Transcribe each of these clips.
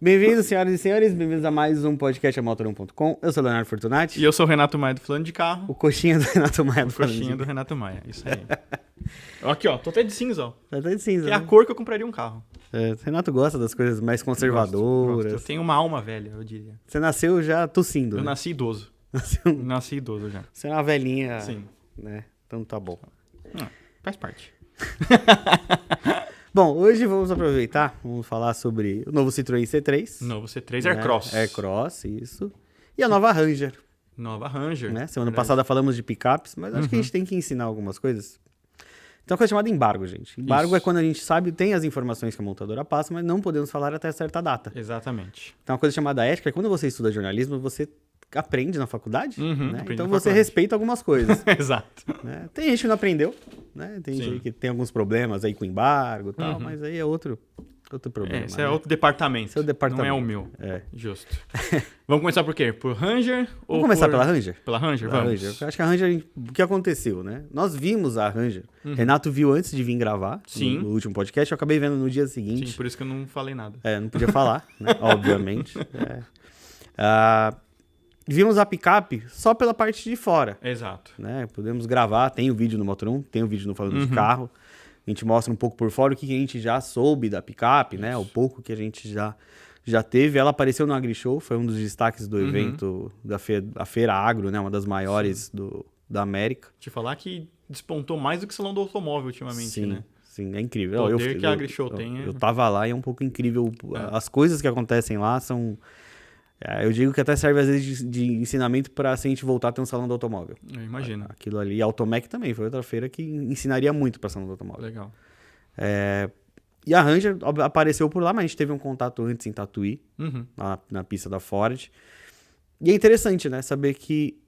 Bem-vindos, senhoras e senhores, bem-vindos a mais um podcast Motor1.com. Eu sou o Leonardo Fortunati. E eu sou o Renato Maia do Falando de Carro. O coxinha do Renato Maia do Falando de Coxinha do Renato Maia, isso aí. Aqui, ó, tô até de cinza, ó. Tá até de cinza, Que é a né? cor que eu compraria um carro. O Renato gosta das coisas mais conservadoras. Eu tenho uma alma velha, eu diria. Você nasceu já tossindo, Eu né? nasci idoso. Nasci idoso já. Você é uma velhinha, Sim. né? Então tá bom. Faz parte. Bom, hoje vamos aproveitar, vamos falar sobre o novo Citroën C3. Novo C3 né? Aircross. Aircross, isso. E a nova Ranger, Nova Ranger. né? Semana Verdade. passada falamos de picapes, mas acho que a gente tem que ensinar algumas coisas. Tem uma coisa chamada embargo, gente. Embargo Isso. é quando a gente sabe, tem as informações que a montadora passa, mas não podemos falar até certa data. Exatamente. Então, uma coisa chamada ética é quando você estuda jornalismo, você aprende na faculdade, né? aprende Então na você faculdade. respeita algumas coisas. Exato. né? Tem gente que não aprendeu, né? Tem gente Sim. aí que tem alguns problemas aí com embargo e tal, mas aí é outro problema. Esse né? é outro departamento. Esse é o departamento. Não é o meu. É. Justo. Vamos começar por quê? Por Ranger? Vamos começar pela Ranger? Pela Ranger? Pela Vamos. Ranger. Eu acho que a Ranger, o que aconteceu, né? Nós vimos a Ranger. Renato viu antes de vir gravar Sim. no último podcast, eu acabei vendo no dia seguinte. Sim, por isso que eu não falei nada. Não podia falar, né? Obviamente. Vimos a picape só pela parte de fora, Exato. né? Podemos gravar, tem o vídeo no Motor1, tem o vídeo no Falando de Carro. A gente mostra um pouco por fora o que a gente já soube da picape, né? O pouco que a gente já teve. Ela apareceu no AgriShow, foi um dos destaques do evento da Feira Agro, né? Uma das maiores da América. Te falar que despontou mais do que o Salão do Automóvel ultimamente, Sim, né? sim, é incrível. O poder que a AgriShow tem Eu tava lá e é um pouco incrível. As coisas que acontecem lá são... eu digo que até serve às vezes de ensinamento para se a gente voltar a ter um salão do automóvel. Eu imagino. Aquilo ali, a Automec também, foi outra feira que ensinaria muito para salão do automóvel. Legal. E a Ranger apareceu por lá, mas a gente teve um contato antes em Tatuí, na pista da Ford. E é interessante, né, saber que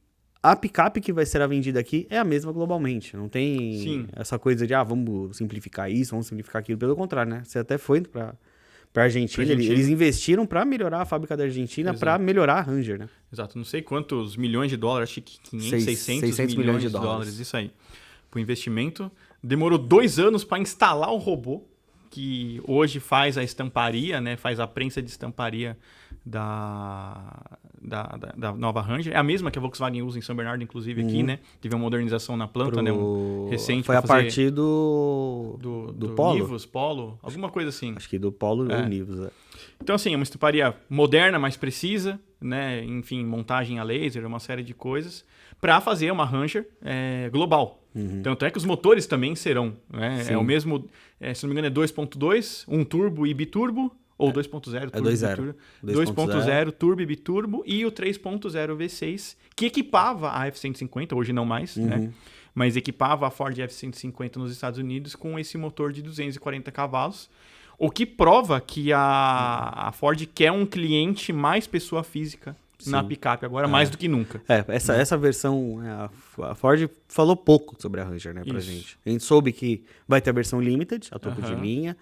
a picape que vai ser vendida aqui é a mesma globalmente. Não tem Sim. essa coisa de, vamos simplificar isso, vamos simplificar aquilo. Pelo contrário, né? Você até foi para Argentina. Eles investiram para melhorar a fábrica da Argentina, para melhorar a Ranger, né? Exato. Não sei quantos milhões de dólares, acho que 500, 600 milhões de dólares. Isso aí. Pro investimento. Demorou 2 anos para instalar o robô, que hoje faz a estamparia, né? Faz a prensa de estamparia da nova Ranger. É a mesma que a Volkswagen usa em São Bernardo, inclusive, aqui, né? Teve uma modernização na planta, né? Recente. Foi a partir do Polo? Nivus, Polo, alguma coisa assim. Acho que do Polo ou Nivus, Então, assim, é uma estamparia moderna, mais precisa, né? Enfim, montagem a laser, uma série de coisas, para fazer uma Ranger global. Tanto é que os motores também serão, né? É o mesmo, se não me engano, é 2.2, um turbo e biturbo, ou 2.0 turbo e 2.0. biturbo. 2.0 turbo e biturbo e o 3.0 V6, que equipava a F-150, hoje não mais, né? Mas equipava a Ford F-150 nos Estados Unidos com esse motor de 240 cavalos, o que prova que a Ford quer um cliente mais pessoa física na picape agora, mais do que nunca. Essa versão, a Ford falou pouco sobre a Ranger, né, pra gente. A gente soube que vai ter a versão Limited, a topo de linha,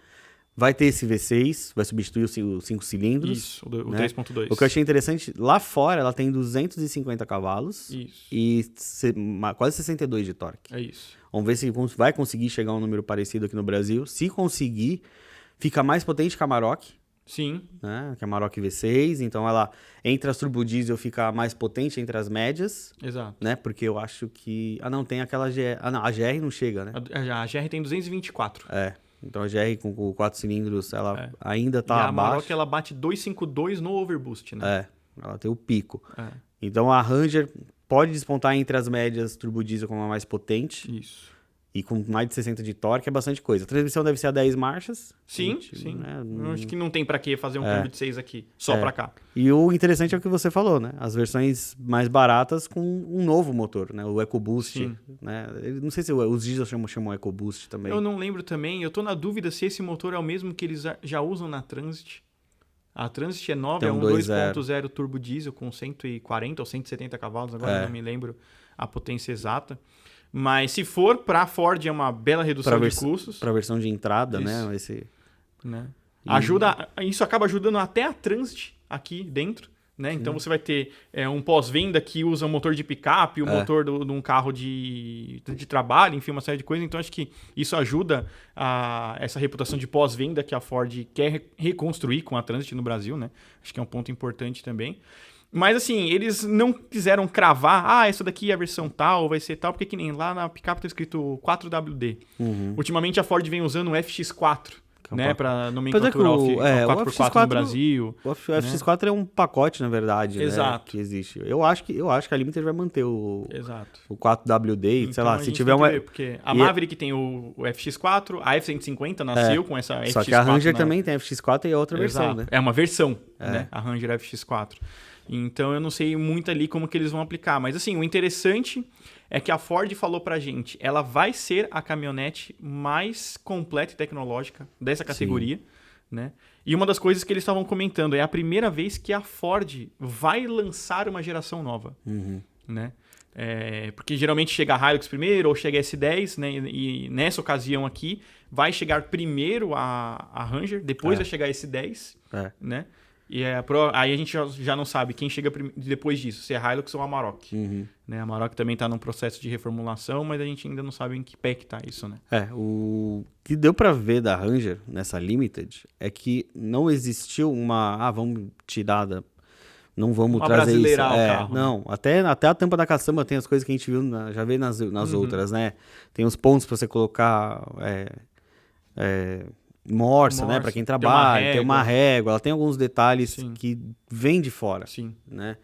vai ter esse V6, vai substituir os 5 cilindros. Isso, o né? 3.2. O que eu achei interessante, lá fora ela tem 250 cavalos e quase 62 de torque. É isso. Vamos ver se vai conseguir chegar a um número parecido aqui no Brasil. Se conseguir, fica mais potente que a Amarok. Sim. Né? Que é a Amarok V6, então ela entre as turbo diesel fica mais potente entre as médias. Exato. Né? Porque eu acho que... tem aquela GR... a GR não chega, né? A GR tem 224. Então a GR com 4 cilindros, ela ainda tá e a abaixo. Amarok, ela bate 252 no overboost, né? Ela tem o pico. Então a Ranger pode despontar entre as médias turbo diesel como a mais potente. Isso. E com mais de 60 de torque é bastante coisa. A transmissão deve ser a 10 marchas. Sim. Né? Eu acho que não tem pra que fazer um câmbio de 6 aqui, só pra cá. E o interessante é o que você falou, né? As versões mais baratas com um novo motor, né? O EcoBoost. Né? Não sei se os diesel chamam EcoBoost também. Eu não lembro também. Eu tô na dúvida se esse motor é o mesmo que eles já usam na Transit. A Transit é nova, é um 2.0 turbo diesel com 140 ou 170 cavalos, agora não me lembro a potência exata. Mas se for para a Ford é uma bela redução de custos. Para a versão de entrada, isso. Né? Isso acaba ajudando até a Transit aqui dentro, né? Então você vai ter um pós-venda que usa um motor de picape, o motor de um carro de trabalho, enfim, uma série de coisas. Então acho que isso ajuda essa reputação de pós-venda que a Ford quer reconstruir com a Transit no Brasil, né? Acho que é um ponto importante também. Mas assim, eles não quiseram cravar, essa daqui é a versão tal, vai ser tal, porque que nem lá na picape tá escrito 4WD. Ultimamente a Ford vem usando o FX4, né, para nomenclatura 4x4 no Brasil. O FX4 é um pacote, na verdade, Exato. Né, que existe. Eu acho que a Limited vai manter o 4WD, então, sei lá, se tiver uma... Porque a Maverick tem o FX4, a F-150 nasceu com essa FX4. Só que a Ranger também tem FX4 e é outra versão, né? É uma versão, né? A Ranger FX4. Então eu não sei muito ali como que eles vão aplicar. Mas assim, o interessante é que a Ford falou pra gente, ela vai ser a caminhonete mais completa e tecnológica dessa categoria, né? E uma das coisas que eles estavam comentando é a primeira vez que a Ford vai lançar uma geração nova, né? Porque geralmente chega a Hilux primeiro ou chega a S10, né? E nessa ocasião aqui vai chegar primeiro a Ranger, depois vai chegar a S10, né? E aí a gente já não sabe quem chega depois disso, se é a Hilux ou a Amarok. Né? A Amarok também está num processo de reformulação, mas a gente ainda não sabe em que pé que tá isso, né? O que deu para ver da Ranger nessa Limited é que não existiu vamos tirar não vamos trazer isso. O carro, não, né? até a tampa da caçamba tem as coisas que a gente viu, já vê nas outras, né? Tem os pontos para você colocar... Morsa, né? Para quem trabalha, tem uma régua, ela tem alguns detalhes que vêm de fora. Né?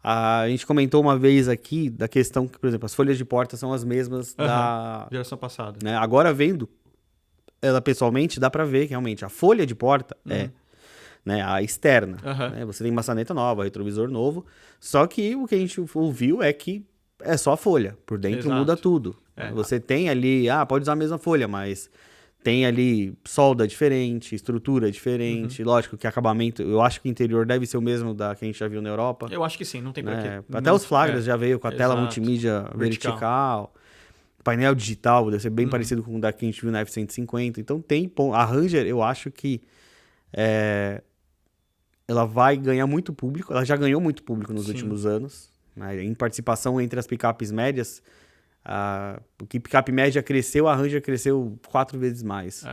A gente comentou uma vez aqui da questão que, por exemplo, as folhas de porta são as mesmas da geração passada. Né? Agora, vendo ela pessoalmente, dá para ver que realmente a folha de porta é, né, a externa. Né? Você tem maçaneta nova, retrovisor novo, só que o que a gente ouviu é que é só a folha, por dentro muda tudo. Você tem ali, pode usar a mesma folha, mas... Tem ali solda diferente, estrutura diferente. Lógico que acabamento... Eu acho que o interior deve ser o mesmo da que a gente já viu na Europa. Eu acho que sim, não tem porquê. Até os flagras já veio com a tela multimídia vertical. Painel digital deve ser bem parecido com o da que a gente viu na F-150. Então tem... A Ranger, eu acho que... ela vai ganhar muito público. Ela já ganhou muito público nos últimos anos. Né? Em participação entre as picapes médias... O que picape média cresceu, a Ranger cresceu 4 vezes mais.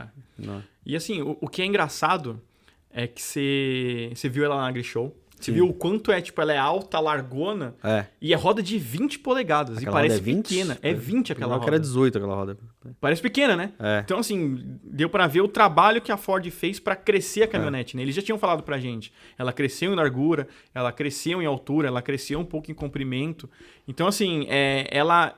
E assim, o que é engraçado é que você viu ela na AgriShow, você viu o quanto ela é alta, largona, e é roda de 20 polegadas, aquela e parece pequena. É 20 aquela roda. Era 18 aquela roda. Parece pequena, né? Então assim, deu pra ver o trabalho que a Ford fez pra crescer a caminhonete, né? Eles já tinham falado pra gente, ela cresceu em largura, ela cresceu em altura, ela cresceu um pouco em comprimento. Então assim, ela...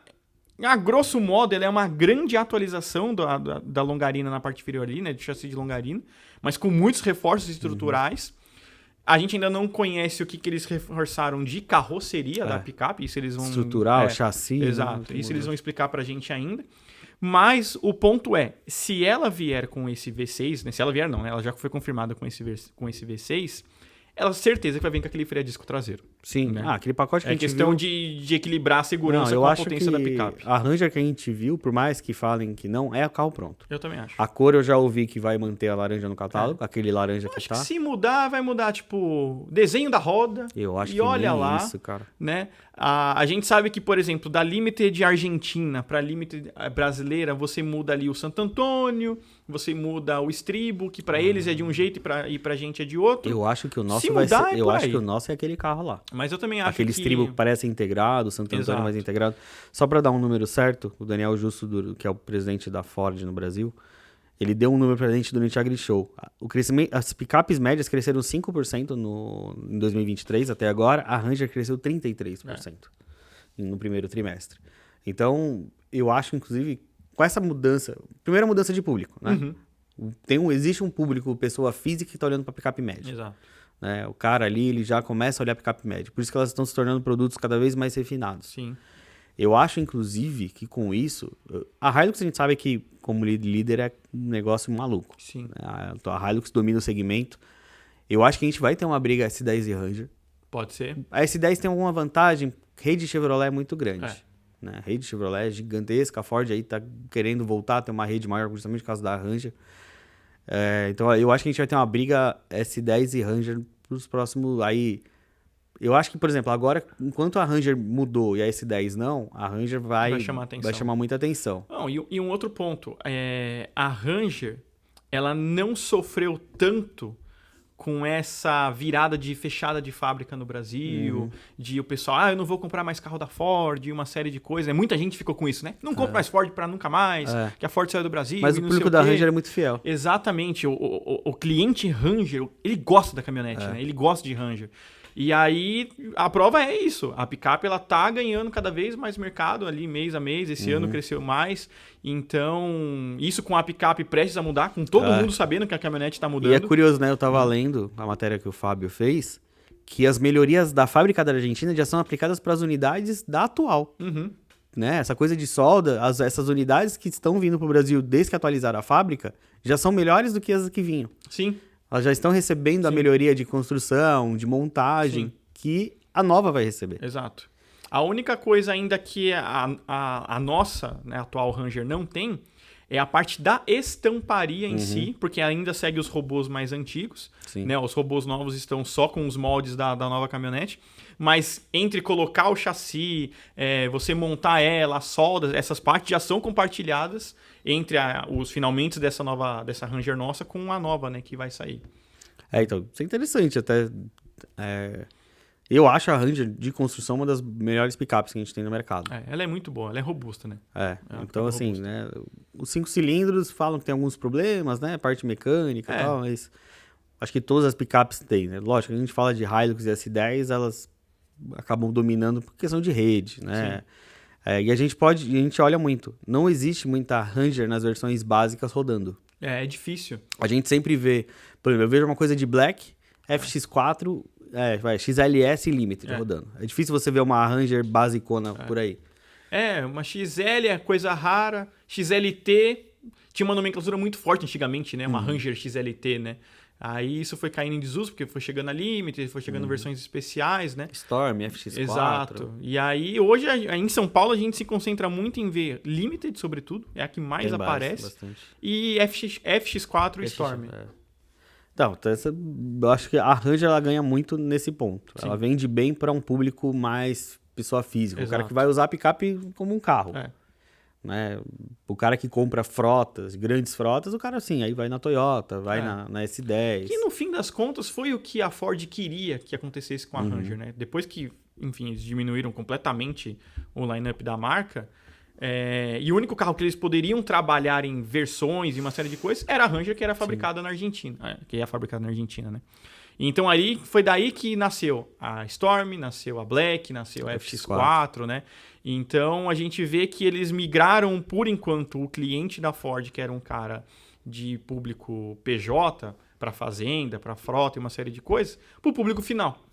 A grosso modo, ela é uma grande atualização da longarina na parte inferior ali, né? Do chassi de longarina, mas com muitos reforços estruturais. A gente ainda não conhece o que eles reforçaram de carroceria da picape. Isso eles vão... Estrutural, chassi. Exato. Isso eles vão explicar pra gente ainda. Mas o ponto é, se ela vier com esse V6, né? Se ela vier não, né? Ela já foi confirmada com esse V6... ela certeza que vai vir com aquele freio a disco traseiro. Sim, né? Aquele pacote que a gente questão viu... de equilibrar a segurança com a potência da picape. A Ranger que a gente viu, por mais que falem que não, é o carro pronto. Eu também acho. A cor eu já ouvi que vai manter a laranja no catálogo, aquele laranja que tá. Se mudar, vai mudar, tipo, desenho da roda. Eu acho e que olha nem lá, isso, cara. Né? A gente sabe que, por exemplo, da Limited Argentina para a Limited brasileira, você muda ali o Santo Antônio, você muda o estribo, que para eles é de um jeito e pra gente é de outro. Eu acho que o nosso vai ser, eu acho que o nosso é aquele carro lá. Mas eu também acho aquele estribo que parece integrado, o Santo Antônio mais integrado. Só para dar um número certo, o Daniel Justo, que é o presidente da Ford no Brasil, ele deu um número pra gente durante a AgriShow. O crescimento, as picapes médias cresceram 5% em 2023 até agora, a Ranger cresceu 33% no primeiro trimestre. Então, eu acho, inclusive, com essa mudança, primeira mudança de público, né? Existe um público, pessoa física que está olhando para picape média. Exato. Né? O cara ali, ele já começa a olhar picape média. Por isso que elas estão se tornando produtos cada vez mais refinados. Sim. Eu acho, inclusive, que com isso... A Hilux, a gente sabe que, como líder, é um negócio maluco. Sim. A Hilux domina o segmento. Eu acho que a gente vai ter uma briga S10 e Ranger. Pode ser. A S10 tem alguma vantagem. Rede Chevrolet é muito grande. Né? A rede Chevrolet é gigantesca. A Ford aí tá querendo voltar a ter uma rede maior, justamente por causa da Ranger. Então, eu acho que a gente vai ter uma briga S10 e Ranger pros próximos... Aí, Eu acho que, por exemplo, agora, enquanto a Ranger mudou e a S10 não, a Ranger vai chamar muita atenção. Não, e um outro ponto, a Ranger, ela não sofreu tanto com essa virada de fechada de fábrica no Brasil, de o pessoal, eu não vou comprar mais carro da Ford, e uma série de coisas. Muita gente ficou com isso, né? Não compro mais Ford para nunca mais, que a Ford saiu do Brasil. Mas o público da Ranger é muito fiel. Exatamente. O cliente Ranger, ele gosta da caminhonete, né? Ele gosta de Ranger. E aí, a prova é isso. A picape, ela tá ganhando cada vez mais mercado ali, mês a mês. Esse ano cresceu mais. Então, isso com a picape prestes a mudar, com todo mundo sabendo que a caminhonete tá mudando. E é curioso, né? Eu tava lendo a matéria que o Fábio fez, que as melhorias da fábrica da Argentina já são aplicadas para as unidades da atual. Né? Essa coisa de solda, essas unidades que estão vindo pro Brasil desde que atualizaram a fábrica, já são melhores do que as que vinham. Sim. Elas já estão recebendo a melhoria de construção, de montagem, que a nova vai receber. Exato. A única coisa ainda que a nossa, né, atual Ranger não tem é a parte da estamparia em si, porque ainda segue os robôs mais antigos. Né? Os robôs novos estão só com os moldes da nova caminhonete. Mas entre colocar o chassi, você montar ela, as soldas, essas partes já são compartilhadas entre os finalmente dessa Ranger nossa com a nova, né, que vai sair. Então, isso é interessante até. Eu acho a Ranger de construção uma das melhores picapes que a gente tem no mercado. Ela é muito boa, ela é robusta, né? Então assim, né, os 5 cilindros falam que tem alguns problemas, né, parte mecânica e tal, mas acho que todas as picapes têm, né? Lógico, a gente fala de Hilux e S10, elas acabam dominando por questão de rede, né? E a gente olha muito, não existe muita Ranger nas versões básicas rodando. É difícil. A gente sempre vê, por exemplo, eu vejo uma coisa de Black, FX4, XLS e Limited rodando. É difícil você ver uma Ranger basicona por aí. Uma XL é coisa rara, XLT tinha uma nomenclatura muito forte antigamente, né? Uma Ranger XLT, né? Aí isso foi caindo em desuso, porque foi chegando a Limited, foi chegando versões especiais, né? Storm, FX4. Exato. E aí, hoje, em São Paulo, a gente se concentra muito em ver Limited, sobretudo, é a que mais aparece. Bastante. E FX4 e Storm. Então, eu acho que a Ranger ela ganha muito nesse ponto. Sim. Ela vende bem para um público mais pessoa física. Exato. O cara que vai usar a picape como um carro. Né? O cara que compra frotas, grandes frotas, o cara assim, aí vai na Toyota, vai na S10. Que no fim das contas foi o que a Ford queria que acontecesse com a Ranger, né? Depois que, enfim, eles diminuíram completamente o line-up da marca, e o único carro que eles poderiam trabalhar em versões e uma série de coisas era a Ranger, que era fabricada na Argentina. Que é fabricada na Argentina, né? Então foi daí que nasceu a Storm, nasceu a Black, nasceu a FX4, né? Então a gente vê que eles migraram, por enquanto, o cliente da Ford, que era um cara de público PJ, para fazenda, para frota e uma série de coisas, para o público final.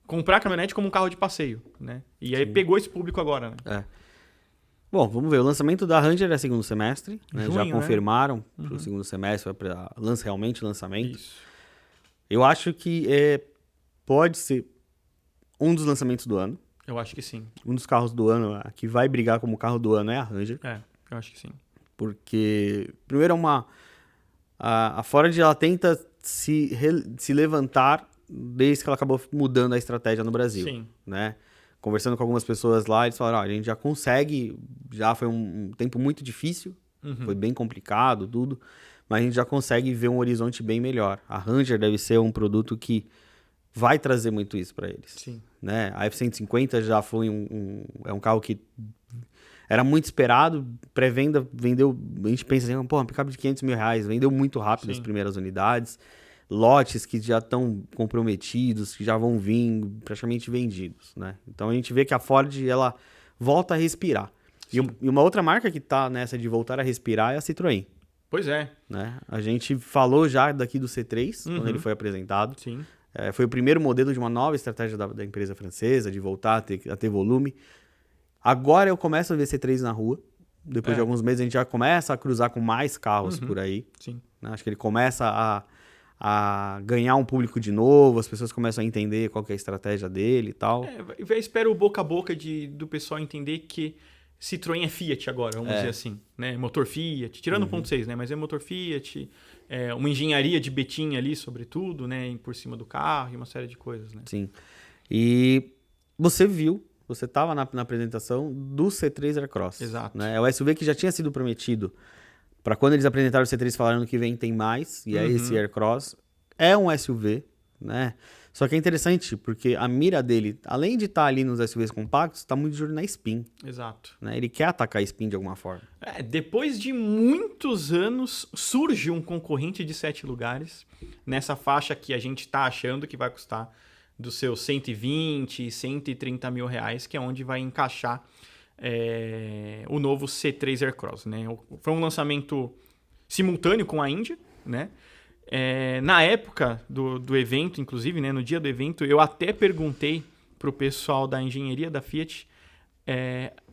Comprar a caminhonete como um carro de passeio, né? E aí pegou esse público agora, né? Bom, vamos ver. O lançamento da Ranger é segundo semestre. Né? Junho, já confirmaram para o segundo semestre, para realmente lançamento. Isso. Eu acho que pode ser um dos lançamentos do ano. Eu acho que sim. Um dos carros do ano, que vai brigar como carro do ano é a Ranger. Eu acho que sim. Porque, primeiro, a Ford ela tenta se levantar desde que ela acabou mudando a estratégia no Brasil. Sim. Né? Conversando com algumas pessoas lá, eles falaram, a gente já consegue, já foi um tempo muito difícil, foi bem complicado, tudo, mas a gente já consegue ver um horizonte bem melhor. A Ranger deve ser um produto que vai trazer muito isso para eles. Sim. Né? A F-150 já foi um carro que era muito esperado, pré-venda vendeu, a gente pensa assim, uma picape de R$500 mil, vendeu muito rápido as primeiras unidades, lotes que já estão comprometidos, que já vão vir praticamente vendidos, né? Então a gente vê que a Ford, ela volta a respirar. E uma outra marca que está nessa de voltar a respirar é a Citroën. Pois é. Né? A gente falou já daqui do C3, quando ele foi apresentado. Sim. Foi o primeiro modelo de uma nova estratégia da empresa francesa, de voltar a ter volume. Agora eu começo a ver C3 na rua. Depois de alguns meses a gente já começa a cruzar com mais carros por aí. Sim. Né? Acho que ele começa a ganhar um público de novo, as pessoas começam a entender qual que é a estratégia dele e tal. Espero o boca a boca do pessoal entender que Citroën é Fiat agora, vamos dizer assim. Né? Motor Fiat, tirando o 1.6, né? Mas é motor Fiat, uma engenharia de Betim ali, sobretudo, né? Por cima do carro e uma série de coisas. Né? Sim. E você estava na apresentação do C3 Aircross. Exato. Né? É o SUV que já tinha sido prometido para quando eles apresentaram o C3, falaram que vem tem mais, e é esse Aircross. É um SUV, né? Só que é interessante, porque a mira dele, além de estar ali nos SUVs compactos, está muito de olho na Spin. Exato. Né? Ele quer atacar a Spin de alguma forma. Depois de muitos anos, surge um concorrente de 7 lugares, nessa faixa que a gente está achando que vai custar dos seus 120, 130 mil reais, que é onde vai encaixar o novo C3 Aircross. Né? Foi um lançamento simultâneo com a Indy, né? Na época do evento, inclusive, né, no dia do evento, eu até perguntei para o pessoal da engenharia da Fiat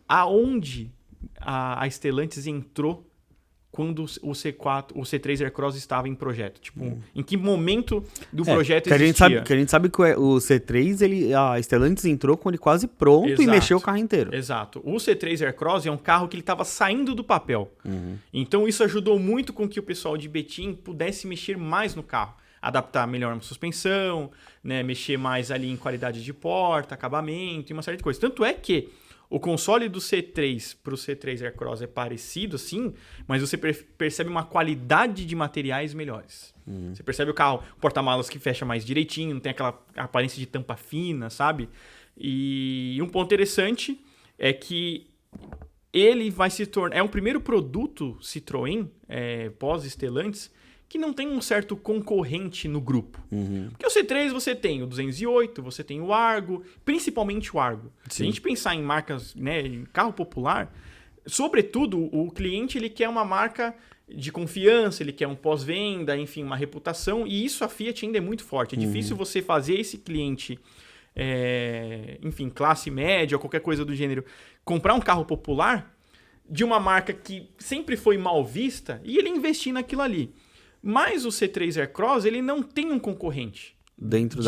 aonde a Stellantis entrou quando o C3 Aircross estava em projeto. Tipo, em que momento do projeto existia. Que a gente sabe que o C3, a Stellantis entrou com ele quase pronto. Exato. E mexeu o carro inteiro. Exato. O C3 Aircross é um carro que ele estava saindo do papel. Então isso ajudou muito com que o pessoal de Betim pudesse mexer mais no carro. Adaptar melhor a suspensão, né, mexer mais ali em qualidade de porta, acabamento e uma série de coisas. Tanto é que o console do C3 para o C3 Aircross é parecido, sim, mas você percebe uma qualidade de materiais melhores. Você percebe o carro, o porta-malas que fecha mais direitinho, não tem aquela aparência de tampa fina, sabe? E um ponto interessante é que ele vai se tornar... É o primeiro produto Citroën, pós-Stellantis, que não tem um certo concorrente no grupo. Porque o C3 você tem o 208, você tem o Argo, principalmente o Argo. Sim. Se a gente pensar em marcas, né, em carro popular, sobretudo o cliente ele quer uma marca de confiança, ele quer um pós-venda, enfim, uma reputação, e isso a Fiat ainda é muito forte. É difícil você fazer esse cliente, enfim, classe média ou qualquer coisa do gênero, comprar um carro popular de uma marca que sempre foi mal vista e ele investir naquilo ali. Mas o C3 Aircross, ele não tem um concorrente dentro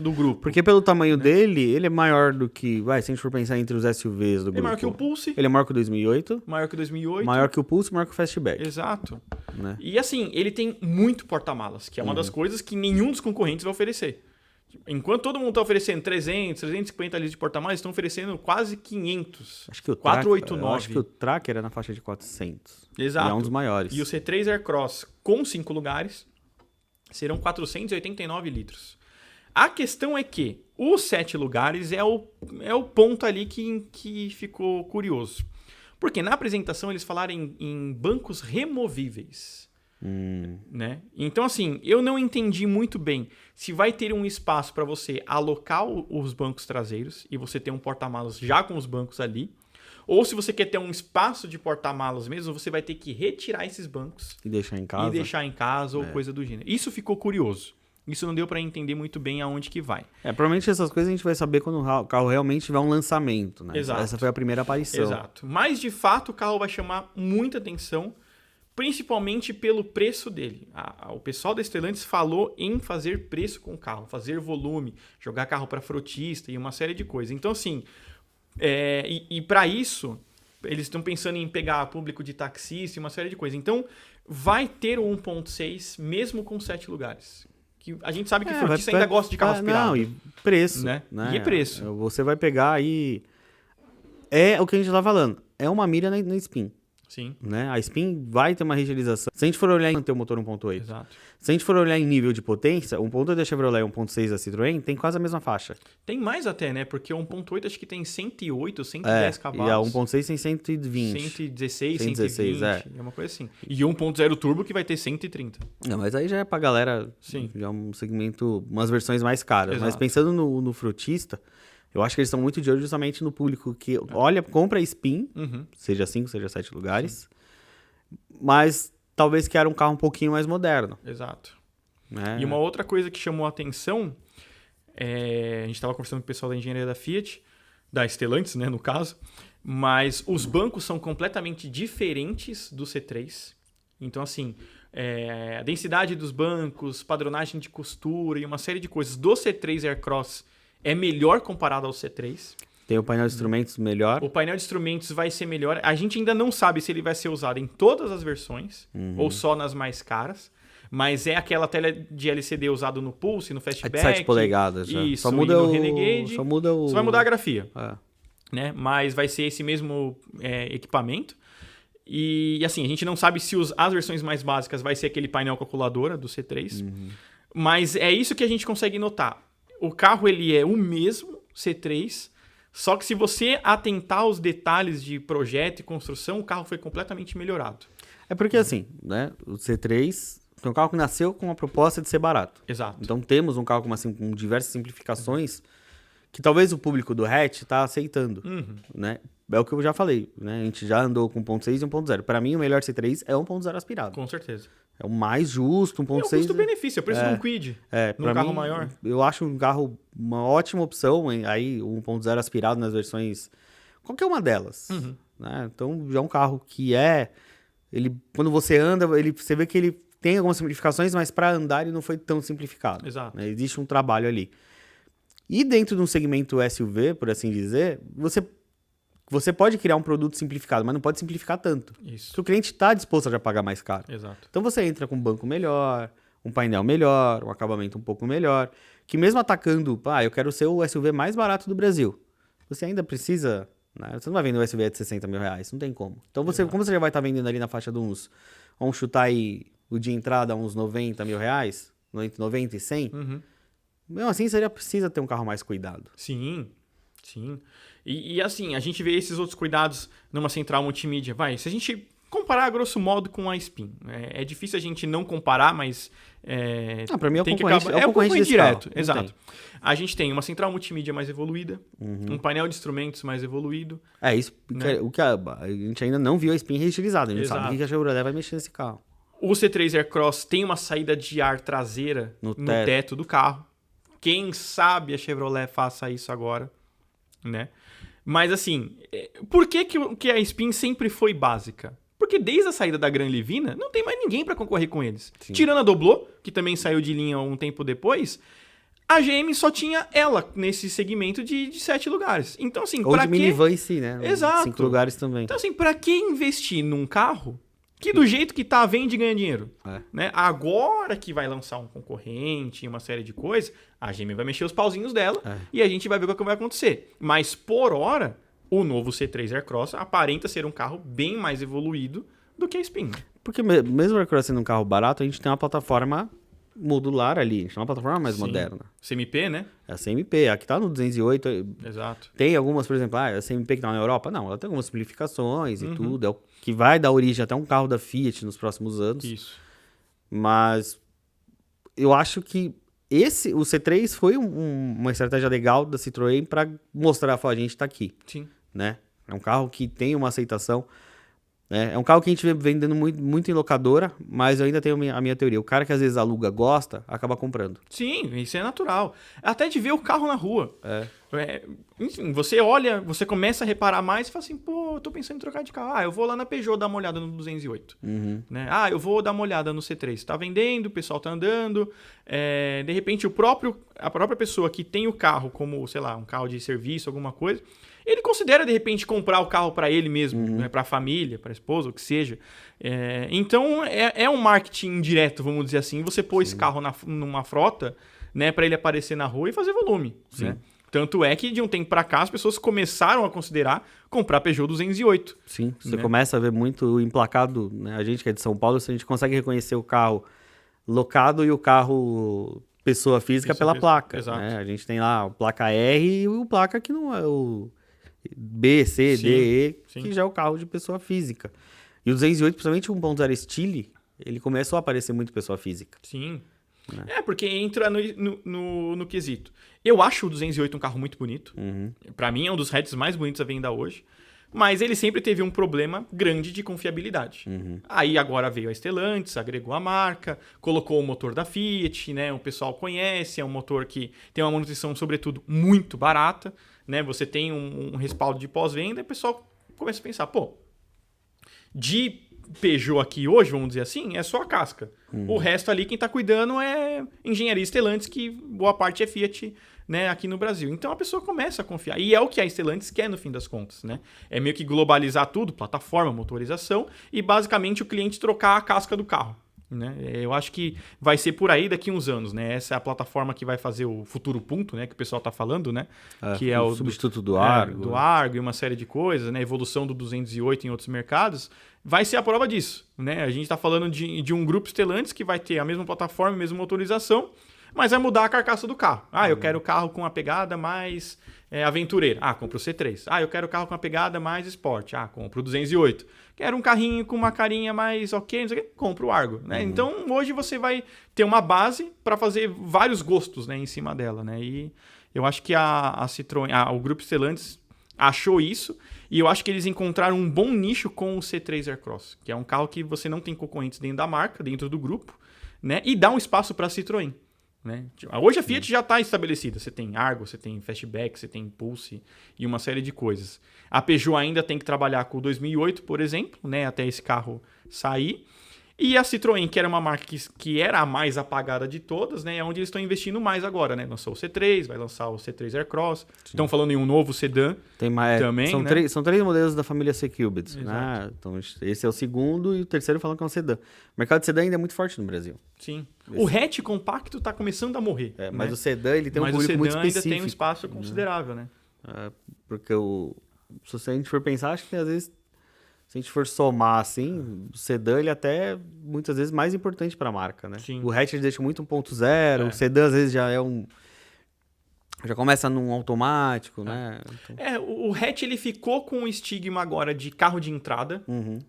do grupo. Porque pelo tamanho dele, ele é maior do que... se a gente for pensar entre os SUVs do grupo. Ele é maior que o Pulse. Ele é maior que o 2008. Maior que o 2008. Maior que o Pulse, maior que o Fastback. Exato. Né? E assim, ele tem muito porta-malas, que é uma das coisas que nenhum dos concorrentes vai oferecer. Enquanto todo mundo está oferecendo 300, 350 litros de porta-malas, estão oferecendo quase 500. Acho que o 489. Acho que o Tracker era na faixa de 400. Exato. E é um dos maiores. E o C3 Aircross com 5 lugares serão 489 litros. A questão é que os 7 lugares é o ponto ali que ficou curioso. Porque na apresentação eles falaram em bancos removíveis. Né? Então, assim, eu não entendi muito bem se vai ter um espaço para você alocar os bancos traseiros e você ter um porta-malas já com os bancos ali, ou se você quer ter um espaço de porta-malas mesmo, você vai ter que retirar esses bancos e deixar em casa, ou coisa do gênero. Isso ficou curioso. Isso não deu para entender muito bem aonde que vai. Provavelmente essas coisas a gente vai saber quando o carro realmente tiver um lançamento, né? Exato. Essa foi a primeira aparição. Exato. Mas, de fato, o carro vai chamar muita atenção, principalmente pelo preço dele. O pessoal da Stellantis falou em fazer preço com o carro, fazer volume, jogar carro para frotista e uma série de coisas. Então, assim, para isso, eles estão pensando em pegar público de taxista e uma série de coisas. Então, vai ter o 1.6 mesmo com 7 lugares. Que a gente sabe que frotista ainda gosta de carro aspirado. Não, e preço. Né? E preço. Você vai pegar aí... É o que a gente tá falando. É uma mira na Spin. Sim. Né? A Spin vai ter uma rigidalização. Se a gente for olhar em ter o motor 1.8, exato. Se a gente for olhar em nível de potência, o 1.8 da Chevrolet e o 1.6 da Citroën tem quase a mesma faixa. Tem mais até, né? Porque o 1.8 acho que tem 108, 110 cavalos. E a 1.6 tem 120. 116, 120. É uma coisa assim. E o 1.0 turbo que vai ter 130. Não, mas aí já é pra galera... Sim. Já é um segmento... Umas versões mais caras. Exato. Mas pensando no frutista... Eu acho que eles estão muito de olho justamente no público que compra a Spin, seja 5, seja 7 lugares, sim, mas talvez queira um carro um pouquinho mais moderno. Exato. Né? E uma outra coisa que chamou a atenção, a gente estava conversando com o pessoal da engenharia da Fiat, da Stellantis, né, no caso, mas os bancos são completamente diferentes do C3. Então, assim, a densidade dos bancos, padronagem de costura e uma série de coisas do C3 Aircross é melhor comparado ao C3. Tem o painel de instrumentos melhor. O painel de instrumentos vai ser melhor. A gente ainda não sabe se ele vai ser usado em todas as versões ou só nas mais caras. Mas é aquela tela de LCD usado no Pulse, no Fastback. 7 polegadas já. Isso, Só muda no o Renegade. Só muda o... Só vai mudar a grafia. É. Né? Mas vai ser esse mesmo equipamento. E assim, a gente não sabe se as versões mais básicas vai ser aquele painel calculadora do C3. Mas é isso que a gente consegue notar. O carro ele é o mesmo C3, só que se você atentar aos detalhes de projeto e construção, o carro foi completamente melhorado. É porque assim, né? O C3 é um carro que nasceu com a proposta de ser barato. Exato. Então temos um carro com diversas simplificações que talvez o público do hatch está aceitando, né? É o que eu já falei, né? A gente já andou com 1.6 e 1.0. Para mim, o melhor C3 é 1.0 aspirado. Com certeza. É o mais justo, 1.6. É o custo-benefício, é o preço de um Quid. Num carro maior. Eu acho um carro uma ótima opção, aí o 1.0 aspirado nas versões, qualquer uma delas. Né? Então, já é um carro que quando você anda, você vê que ele tem algumas simplificações, mas para andar ele não foi tão simplificado. Exato. Né? Existe um trabalho ali. E dentro de um segmento SUV, por assim dizer, você pode criar um produto simplificado, mas não pode simplificar tanto. Isso. Porque o cliente está disposto a já pagar mais caro. Exato. Então você entra com um banco melhor, um painel melhor, um acabamento um pouco melhor, que mesmo atacando, eu quero ser o SUV mais barato do Brasil, você ainda precisa, né? Você não vai vender um SUV de 60 mil reais, não tem como. Então como você já vai estar vendendo ali na faixa de vamos chutar aí o de entrada uns 90 mil reais, 90 e 100, mesmo assim você já precisa ter um carro mais cuidado. Sim. E assim, a gente vê esses outros cuidados numa central multimídia. Se a gente comparar, grosso modo, com a Spin. É difícil a gente não comparar, mas... Para mim é o concorrente direto. Exato. Tem. A gente tem uma central multimídia mais evoluída, um painel de instrumentos mais evoluído. É isso, né? O que a gente ainda não viu a Spin reestilizada. A gente Exato. sabe que a Chevrolet vai mexer nesse carro. O C3 Aircross tem uma saída de ar traseira no teto do carro. Quem sabe a Chevrolet faça isso agora, né? Mas assim, por que a Spin sempre foi básica? Porque desde a saída da Gran Livina, não tem mais ninguém para concorrer com eles. Sim. Tirando a Doblô, que também saiu de linha um tempo depois, a GM só tinha ela nesse segmento de 7 lugares. Então assim, ou de minivan em si, né? Exato. 5 lugares também. Então assim, para que investir num carro que do jeito que tá, vende e ganha dinheiro? Né? Agora que vai lançar um concorrente, uma série de coisas, a GM vai mexer os pauzinhos dela e a gente vai ver o que vai acontecer. Mas por hora, o novo C3 Aircross aparenta ser um carro bem mais evoluído do que a Spin. Porque mesmo o Aircross sendo um carro barato, a gente tem uma plataforma modular ali, a gente tem uma plataforma mais moderna. CMP, né? É a CMP, aqui tá no 208. Exato. Tem algumas, por exemplo, a CMP que tá na Europa, não, ela tem algumas simplificações e tudo, é o que vai dar origem até um carro da Fiat nos próximos anos. Isso. Mas eu acho que o C3 foi uma estratégia legal da Citroën para mostrar, a gente tá aqui. Sim. Né? É um carro que tem uma aceitação. É um carro que a gente vê vendendo muito em locadora, mas eu ainda tenho a minha teoria. O cara que às vezes aluga, gosta, acaba comprando. Sim, isso é natural. Até de ver o carro na rua. Enfim, você olha, você começa a reparar mais e fala assim, eu tô pensando em trocar de carro. Eu vou lá na Peugeot dar uma olhada no 208. Né? Eu vou dar uma olhada no C3. Tá vendendo, o pessoal tá andando. De repente, a própria pessoa que tem o carro como, sei lá, um carro de serviço, alguma coisa, ele considera, de repente, comprar o carro para ele mesmo, né? Para a família, para a esposa, o que seja. Então, é um marketing indireto, vamos dizer assim. Você pôr esse carro numa frota, né, para ele aparecer na rua e fazer volume. Né? Tanto é que, de um tempo para cá, as pessoas começaram a considerar comprar Peugeot 208. Sim, você começa a ver muito emplacado. Né? A gente que é de São Paulo, a gente consegue reconhecer o carro locado e o carro pessoa física pela placa. Exato. Né? A gente tem lá o placa R e o placa que não é o B, C, D, E, que já é o carro de pessoa física. E o 208, principalmente o 1.0 Stile, ele começou a aparecer muito pessoa física. Sim. Né? Porque entra no quesito. Eu acho o 208 um carro muito bonito. Pra mim é um dos hatches mais bonitos à venda hoje. Mas ele sempre teve um problema grande de confiabilidade. Aí agora veio a Stellantis, agregou a marca, colocou o motor da Fiat, né? O pessoal conhece, é um motor que tem uma manutenção, sobretudo, muito barata. Né? Você tem um respaldo de pós-venda e o pessoal começa a pensar, de Peugeot aqui hoje, vamos dizer assim, é só a casca. O resto ali, quem está cuidando é engenharia Stellantis, que boa parte é Fiat, né, aqui no Brasil. Então a pessoa começa a confiar. E é o que a Stellantis quer no fim das contas. Né? É meio que globalizar tudo, plataforma, motorização, e basicamente o cliente trocar a casca do carro. né? Eu acho que vai ser por aí daqui uns anos, né? Essa é a plataforma que vai fazer o futuro ponto, né? Que o pessoal tá falando, né? Que é o substituto do Argo. Do Argo e uma série de coisas, né? Evolução do 208 em outros mercados. Vai ser a prova disso, né? A gente tá falando de um grupo Stellantis que vai ter a mesma plataforma, a mesma motorização, mas vai mudar a carcaça do carro. Eu quero o carro com a pegada mais aventureira. Compro o C3. Eu quero o carro com a pegada mais esporte. Compro o 208. Quero um carrinho com uma carinha mais ok, não sei o quê, compro o Argo. Né? Então, hoje você vai ter uma base para fazer vários gostos, né, em cima dela. Né? E eu acho que a Citroën, o grupo Stellantis achou isso, e eu acho que eles encontraram um bom nicho com o C3 Aircross, que é um carro que você não tem concorrentes dentro da marca, dentro do grupo, né? E dá um espaço para a Citroën. Né? Hoje a Fiat já está estabelecida. Você tem Argo, você tem Fastback, você tem Pulse e uma série de coisas. A Peugeot ainda tem que trabalhar com o 2008, por exemplo, né? Até esse carro sair. E a Citroën, que era uma marca que era a mais apagada de todas, né? É onde eles estão investindo mais agora, né? Lançou o C3, vai lançar o C3 Aircross. Estão falando em um novo sedã também, são, né? São 3 modelos da família C-Cubic, né? Então, esse é o segundo e o terceiro falam que é um sedã. O mercado de sedã ainda é muito forte no Brasil. Sim. O hatch compacto está começando a morrer. Mas né? o sedã, ele tem um público muito específico. Ainda tem um espaço considerável, né? Porque se a gente for pensar, acho que às vezes, se a gente for somar assim, o sedã, ele até muitas vezes mais importante para a marca, né? Sim. O hatch ele deixa muito 1.0, o sedã às vezes já é já começa num automático, né? Então... o hatch ele ficou com o estigma agora de carro de entrada,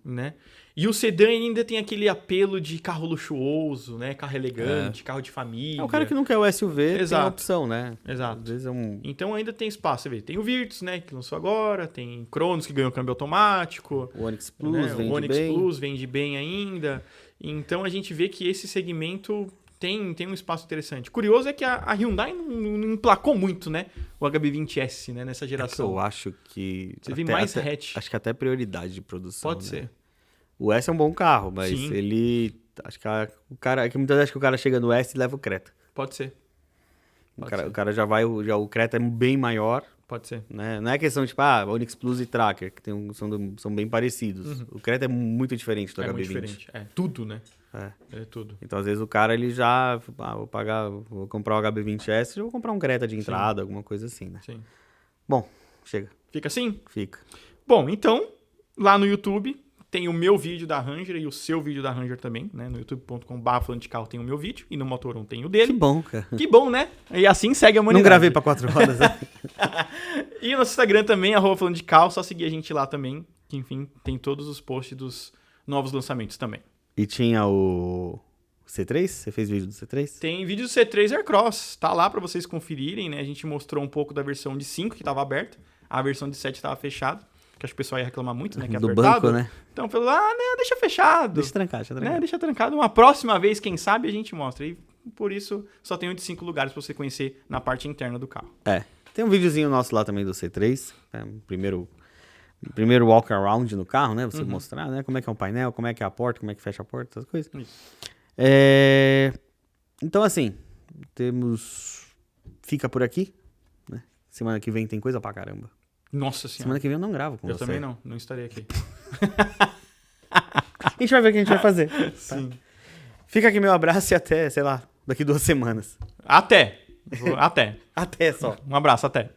né? E o sedã ainda tem aquele apelo de carro luxuoso, né? Carro elegante, carro de família. É o cara que não quer o SUV, tem a opção, né? Exato. Às vezes Então ainda tem espaço. Você vê, tem o Virtus, né? Que lançou agora. Tem Cronos, que ganhou câmbio automático. O Onix Plus, né? vende bem. O Onix Plus vende bem ainda. Então a gente vê que esse segmento tem um espaço interessante. Curioso é que a Hyundai não emplacou muito, né? O HB20S, né? Nessa geração. Eu acho que... Você vê mais hatch. Acho que até prioridade de produção. Pode ser. O S é um bom carro, mas ele... Acho que o cara... Que muitas vezes que o cara chega no S e leva o Creta. Pode ser. O cara já vai... O Creta é bem maior. Pode ser. Né? Não é questão tipo, Onix Plus e Tracker, que são bem parecidos. O Creta é muito diferente do HB20. Muito diferente. Tudo, né? É tudo. Então, às vezes, o cara, ele já... vou comprar o HB20S, eu vou comprar um Creta de entrada, alguma coisa assim, né? Sim. Bom, chega. Fica assim? Fica. Bom, então, lá no YouTube... Tem o meu vídeo da Ranger e o seu vídeo da Ranger também, né? No youtube.com/, falando de carro tem o meu vídeo e no Motor1 tem o dele. Que bom, cara. Que bom, né? E assim segue a humanidade. Não gravei pra 4 rodas, né? E no nosso Instagram também, @falando de carro, só seguir a gente lá também, que enfim, tem todos os posts dos novos lançamentos também. E tinha o C3? Você fez vídeo do C3? Tem vídeo do C3 Aircross, tá lá pra vocês conferirem, né? A gente mostrou um pouco da versão de 5 que tava aberta, a versão de 7 tava fechada. Que acho que o pessoal ia reclamar muito, né? Que é do apertado. banco, né? Então falou, não, deixa fechado. Deixa trancar. Né? Deixa trancado. Uma próxima vez, quem sabe, a gente mostra. E por isso, só tem 5 lugares pra você conhecer na parte interna do carro. Tem um videozinho nosso lá também do C3. Primeiro walk around no carro, né? Você mostrar, né? Como é que é um painel, como é que é a porta, como é que fecha a porta, essas coisas. Então, assim, fica por aqui. Né? Semana que vem tem coisa pra caramba. Nossa senhora. Semana que vem eu não gravo com você. Eu também não estarei aqui. A gente vai ver o que a gente vai fazer. Sim. Tá? Fica aqui meu abraço e até, sei lá, daqui 2 semanas. Até. Até só. Um abraço, até.